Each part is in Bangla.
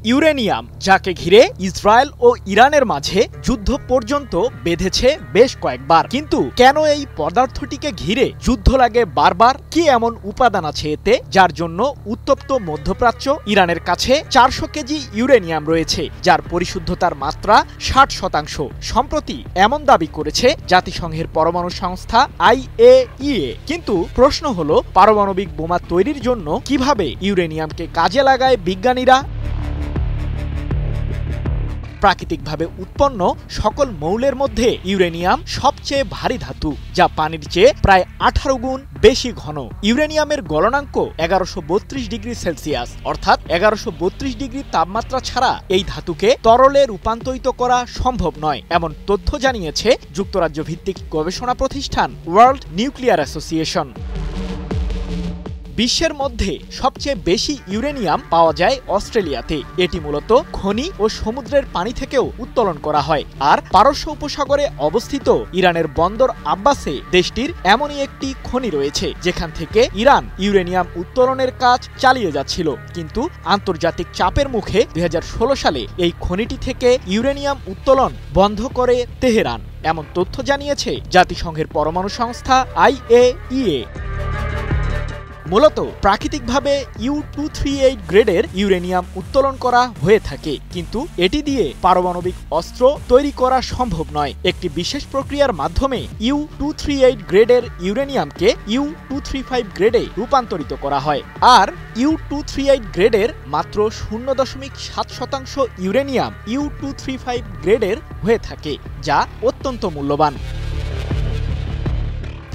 ইউরেনিয়াম, যাকে ঘিরে ইসরায়েল ও ইরানের মাঝে যুদ্ধ পর্যন্ত বেঁধেছে বেশ কয়েকবার। কিন্তু কেন এই পদার্থটিকে ঘিরে যুদ্ধ লাগে বারবার? কি এমন উপাদান আছে এতে যার জন্য উত্তপ্ত মধ্যপ্রাচ্য? ইরানের কাছে 400 কেজি ইউরেনিয়াম রয়েছে, যার পরিশুদ্ধতার মাত্রা 60%। সম্প্রতি এমন দাবি করেছে জাতিসংঘের পরমাণু সংস্থা IAEA। কিন্তু প্রশ্ন হলো, পারমাণবিক বোমা তৈরির জন্য কিভাবে ইউরেনিয়ামকে কাজে লাগায় বিজ্ঞানীরা? প্রাকৃতিকভাবে উৎপন্ন সকল মৌলের মধ্যে ইউরেনিয়াম সবচেয়ে ভারী ধাতু, যা পানির চেয়ে প্রায় 18 গুণ বেশি ঘন। ইউরেনিয়ামের গলনাঙ্ক 1132 ডিগ্রি সেলসিয়াস, অর্থাৎ 1132 ডিগ্রি তাপমাত্রা ছাড়া এই ধাতুকে তরলে রূপান্তরিত করা সম্ভব নয়, এমন তথ্য জানিয়েছে যুক্তরাজ্য ভিত্তিক গবেষণা প্রতিষ্ঠান ওয়ার্ল্ড নিউক্লিয়ার অ্যাসোসিয়েশন। বিশ্বের মধ্যে সবচেয়ে বেশি ইউরেনিয়াম পাওয়া যায় অস্ট্রেলিয়াতে। এটি মূলত খনি ও সমুদ্রের পানি থেকেও উত্তোলন করা হয়। আর পারস্য উপসাগরে অবস্থিত ইরানের বন্দর আব্বাসে দেশটির এমনই একটি খনি রয়েছে, যেখান থেকে ইরান ইউরেনিয়াম উত্তোলনের কাজ চালিয়ে যাচ্ছিল। কিন্তু আন্তর্জাতিক চাপের মুখে 2016 সালে এই খনিটি থেকে ইউরেনিয়াম উত্তোলন বন্ধ করে তেহরান, এমন তথ্য জানিয়েছে জাতিসংঘের পরমাণু সংস্থা IAEA। মূলত প্রাকৃতিকভাবে U-238 গ্রেডের ইউরেনিয়াম উত্তোলন করা হয়ে থাকে, কিন্তু এটি দিয়ে পারমাণবিক অস্ত্র তৈরি করা সম্ভব নয়। একটি বিশেষ প্রক্রিয়ার মাধ্যমে U-238 গ্রেডের ইউরেনিয়ামকে U-235 গ্রেডে রূপান্তরিত করা হয়। আর U-238 গ্রেডের মাত্র 0.7% ইউরেনিয়াম U-235 গ্রেডের হয়ে থাকে, যা অত্যন্ত মূল্যবান।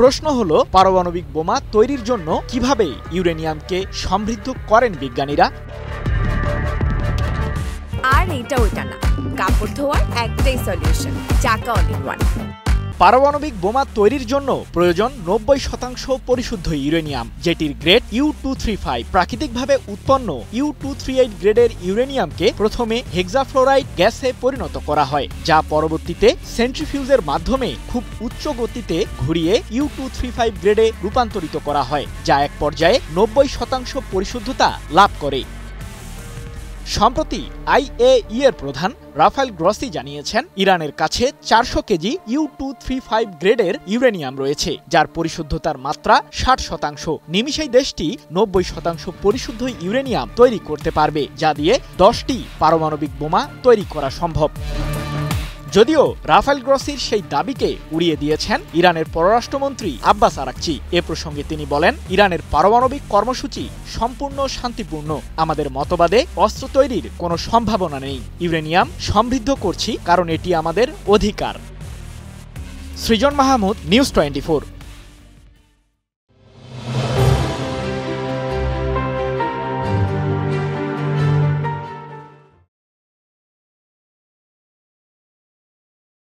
প্রশ্ন হলো, পারমাণবিক বোমা তৈরির জন্য কিভাবে ইউরেনিয়ামকে সমৃদ্ধ করেন বিজ্ঞানীরা? আর এটা ওইটা না, কাপড় ধোয়ার একটাই সলিউশন, চাকা অল ইন ওয়ান। পারমাণবিক বোমা তৈরির জন্য প্রয়োজন 90% পরিশুদ্ধ ইউরেনিয়াম, যেটির গ্রেড U-235। প্রাকৃতিকভাবে উৎপন্ন U-238 গ্রেডের ইউরেনিয়ামকে প্রথমে হেক্সাফ্লোরাইড গ্যাসে পরিণত করা হয়, যা পরবর্তীতে সেন্ট্রিফিউজের মাধ্যমে খুব উচ্চ গতিতে ঘুরিয়ে U-235 গ্রেডে রূপান্তরিত করা হয়, যা এক পর্যায়ে 90% পরিশুদ্ধতা লাভ করে। সম্প্রতি IAEA এর প্রধান রাফায়েল গ্রসি জানিয়েছেন, ইরানের কাছে 400 কেজি U-235 গ্রেডের ইউরেনিয়াম রয়েছে, যার পরিশুদ্ধতার মাত্রা 60%। নিমিষেই দেশটি 90% পরিশুদ্ধ ইউরেনিয়াম তৈরি করতে পারবে, যা দিয়ে 10টি পারমাণবিক বোমা তৈরি করা সম্ভব। যদিও রাফায়েল গ্রসির সেই দাবিকে উড়িয়ে দিয়েছেন ইরানের পররাষ্ট্রমন্ত্রী আব্বাস আরাকচি। এ প্রসঙ্গে তিনি বলেন, ইরানের পারমাণবিক কর্মসূচি সম্পূর্ণ শান্তিপূর্ণ। আমাদের মতবাদে অস্ত্র তৈরির কোনো সম্ভাবনা নেই। ইউরেনিয়াম সমৃদ্ধ করছি কারণ এটি আমাদের অধিকার। সৃজন মাহমুদ, নিউজ 24।